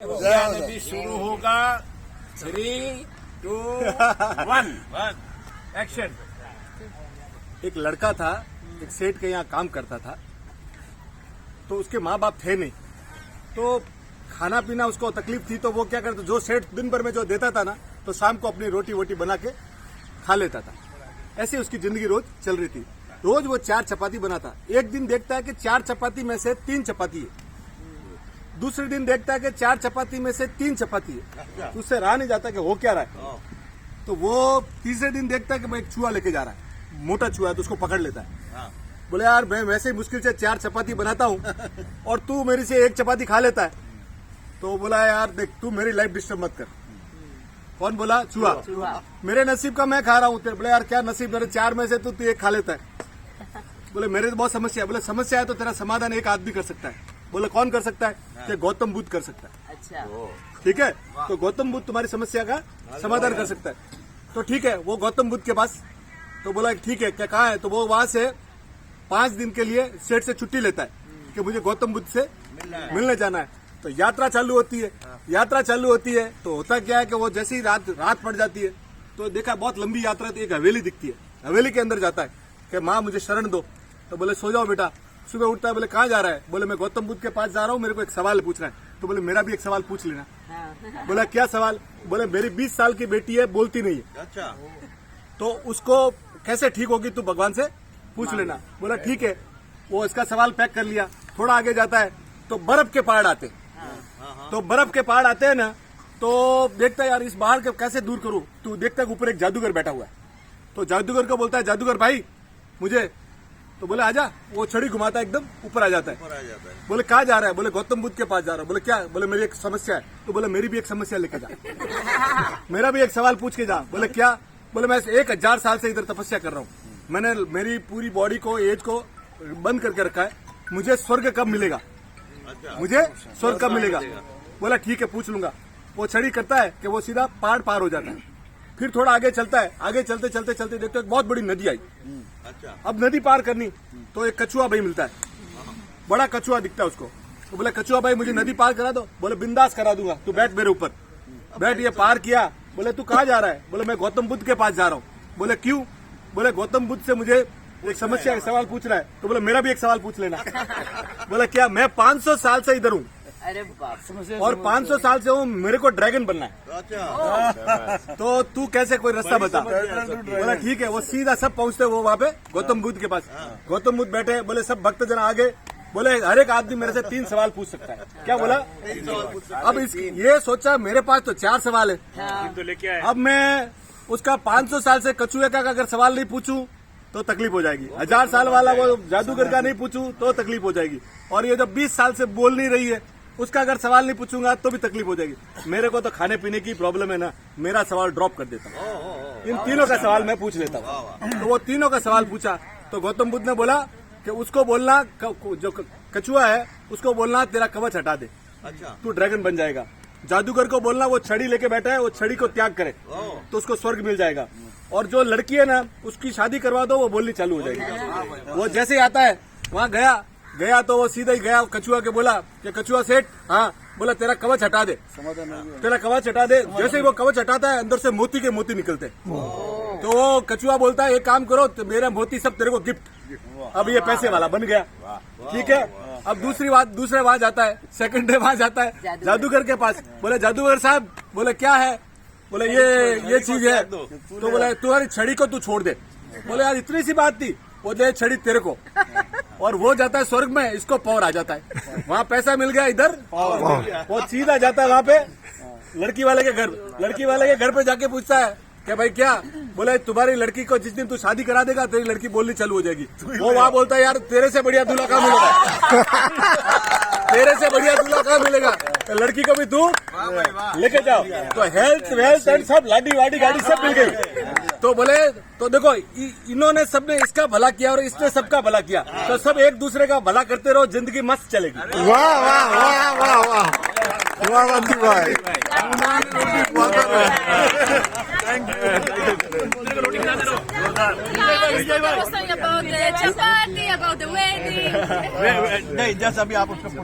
अभी शुरू होगा 3, 2, 1 एक्शन। एक लड़का था, एक सेठ के यहाँ काम करता था। तो उसके माँ बाप थे नहीं, तो खाना पीना उसको तकलीफ थी। तो वो क्या करता, जो सेठ दिन भर में जो देता था ना, तो शाम को अपनी रोटी वोटी बना के खा लेता था। ऐसे उसकी जिंदगी रोज चल रही थी। रोज वो 4 चपाती बनाता। एक दिन देखता है कि 4 चपाती में से 3 चपाती है। दूसरे दिन देखता है कि 4 चपाती में से 3 चपाती है। तो उससे रहा नहीं जाता कि हो क्या रहा है। तो वो तीसरे दिन देखता है कि मैं एक चूहा लेके जा रहा है, मोटा चूहा है, तो उसको पकड़ लेता है। बोले यार मैं वैसे ही मुश्किल से 4 चपाती बनाता हूँ और तू मेरी से 1 चपाती खा लेता है। तो बोला यार देख, तू मेरी लाइफ डिस्टर्ब मत कर। कौन बोला? चूहा। मेरे नसीब का मैं खा रहा हूँ। बोले यार क्या नसीब, मेरे 4 में से तू 1 खा लेता है। बोले मेरे तो बहुत समस्या है। बोले समस्या है तो तेरा समाधान एक आदमी कर सकता है। बोले कौन कर सकता है? कि गौतम बुद्ध कर सकता है। अच्छा, ठीक है, तो गौतम बुद्ध तुम्हारी समस्या का समाधान कर सकता है। तो ठीक है, वो गौतम बुद्ध के पास, तो बोला ठीक है, क्या कहाँ है? तो वो वहां से 5 दिन के लिए सेठ से छुट्टी लेता है कि मुझे गौतम बुद्ध से मिलने जाना है। तो यात्रा चालू होती है। यात्रा चालू होती है तो होता क्या है कि वो जैसे ही रात पड़ जाती है, तो देखा बहुत लंबी यात्रा, तो एक हवेली दिखती है। हवेली के अंदर जाता है कि माँ मुझे शरण दो। तो बोले सो जाओ बेटा। सुबह उठता है, बोले कहाँ जा रहा है? बोले मैं गौतम बुद्ध के पास जा रहा हूँ, मेरे को एक सवाल पूछना है। तो बोले मेरा भी एक सवाल पूछ लेना। बोला क्या सवाल? बोले मेरी 20 साल की बेटी है, बोलती नहीं है। अच्छा, तो उसको कैसे ठीक होगी, तू भगवान से पूछ लेना। बोला ठीक है। वो इसका सवाल पैक कर लिया। थोड़ा आगे जाता है तो बर्फ के पहाड़ आते। तो बर्फ के पहाड़ आते हैं ना, तो देखता है यार इस पहाड़ को कैसे दूर करूं। तो देखता है ऊपर एक जादूगर बैठा हुआ है। तो जादूगर को बोलता है, जादूगर भाई मुझे। तो बोले आजा। वो छड़ी घुमाता है, एकदम ऊपर आ जाता है। बोले कहाँ जा रहा है? बोले गौतम बुद्ध के पास जा रहा है। बोले क्या? बोले मेरी एक समस्या है। तो बोले मेरी भी एक समस्या लेके जा, मेरा भी एक सवाल पूछ के जा। बोले क्या? बोले मैं 1000 साल से इधर तपस्या कर रहा हूँ। मैंने मेरी पूरी बॉडी को, एज को बंद करके रखा है। मुझे स्वर्ग कब मिलेगा? मुझे स्वर्ग कब मिलेगा? बोला ठीक है, पूछ लूंगा। वो छड़ी करता है कि वो सीधा पहाड़ पार हो जाता है। फिर थोड़ा आगे चलता है। आगे चलते चलते चलते देखते एक बहुत बड़ी नदी आई। अब नदी पार करनी, तो एक कछुआ भाई मिलता है। बड़ा कछुआ दिखता है उसको। तो बोले कछुआ भाई मुझे नदी पार करा दो। बोले बिंदास करा दूंगा, तू बैठ मेरे ऊपर बैठ। ये पार किया। बोले तू कहाँ जा रहा है? बोले मैं गौतम बुद्ध के पास जा रहा हूँ। बोले क्यों? बोले गौतम बुद्ध से मुझे एक समस्या का सवाल पूछ रहा है। तो बोले मेरा भी एक सवाल पूछ लेना। बोले क्या? मैं 500 साल से इधर हूँ। अरे बाप, और 500 साल से हूँ, मेरे को ड्रैगन बनना है। तो तू कैसे, कोई रास्ता बता। बोला ठीक है। वो सीधा सब पहुंचते वो वहाँ पे गौतम बुद्ध के पास। गौतम बुद्ध बैठे। बोले सब भक्तजन आगे। बोले हर एक आदमी मेरे से 3 सवाल पूछ सकता है। क्या बोला? अब ये सोचा मेरे पास तो 4 सवाल है। अब मैं उसका 500 साल से कछुए का अगर सवाल नहीं पूछूं तो तकलीफ हो जाएगी। 1000 साल वाला वो जादूगर का नहीं पूछूं तो तकलीफ हो जाएगी। और ये जो 20 साल से बोल नहीं रही है, उसका अगर सवाल नहीं पूछूंगा तो भी तकलीफ हो जाएगी। मेरे को तो खाने पीने की प्रॉब्लम है ना, मेरा सवाल ड्रॉप कर देता हूँ। इन तीनों का सवाल मैं पूछ लेता हूँ। तो वो तीनों का सवाल पूछा। तो गौतम बुद्ध ने बोला कि उसको बोलना, जो कछुआ है उसको बोलना तेरा कवच हटा दे, तू ड्रैगन बन जाएगा। जादूगर को बोलना वो छड़ी लेके बैठा है, वो छड़ी को त्याग करे तो उसको स्वर्ग मिल जाएगा। और जो लड़की है ना, उसकी शादी करवा दो, वो बोलनी चालू हो जाएगी। वो जैसे ही आता है वहाँ गया तो वो सीधा ही गया कछुआ के बोला कि कछुआ सेठ, हाँ। बोला तेरा कवच हटा दे, तेरा कवच हटा दे। जैसे ही वो कवच हटाता है, अंदर से मोती के मोती निकलते। तो वो कछुआ बोलता है एक काम करो, तो मेरा मोती सब तेरे को गिफ्ट। अब ये पैसे वाला बन गया। ठीक है। अब दूसरे वहां जाता है, सेकंड डे वहां जाता है जादूगर के पास। बोले जादूगर साहब, बोले क्या है? बोले ये चीज है। तो बोले तुम्हारी छड़ी को तू छोड़ दे। बोले यार इतनी सी बात थी। वो दे छड़ी तेरे को। और वो जाता है स्वर्ग में, इसको पावर आ जाता है। वहाँ पैसा मिल गया, इधर वो सीधा जाता है वहाँ पे लड़की वाले के घर। लड़की वाले के घर पे जाके पूछता है क्या भाई क्या? बोले तुम्हारी लड़की को जिस दिन तू शादी करा देगा, तेरी लड़की बोलनी चालू हो जाएगी। वो वहाँ बोलता है यार तेरे से बढ़िया दूल्हा कहाँ मिलेगा? तेरे से बढ़िया दूल्हा कहाँ मिलेगा? तो लड़की को भी तू लेके जाओ। तो हेल्थ वेल्थ एंड सब लाडी वाडी गाड़ी सब मिल गई। तो बोले तो देखो इन्होंने सबने इसका भला किया और इसने सबका भला किया, तो सब एक दूसरे का भला करते रहो, जिंदगी मस्त चलेगी। वाह वाह वाह वाह वाह वाह बंधु भाई, About the chapati, about the wedding. नहीं, जैसा अभी आप उसको पूरा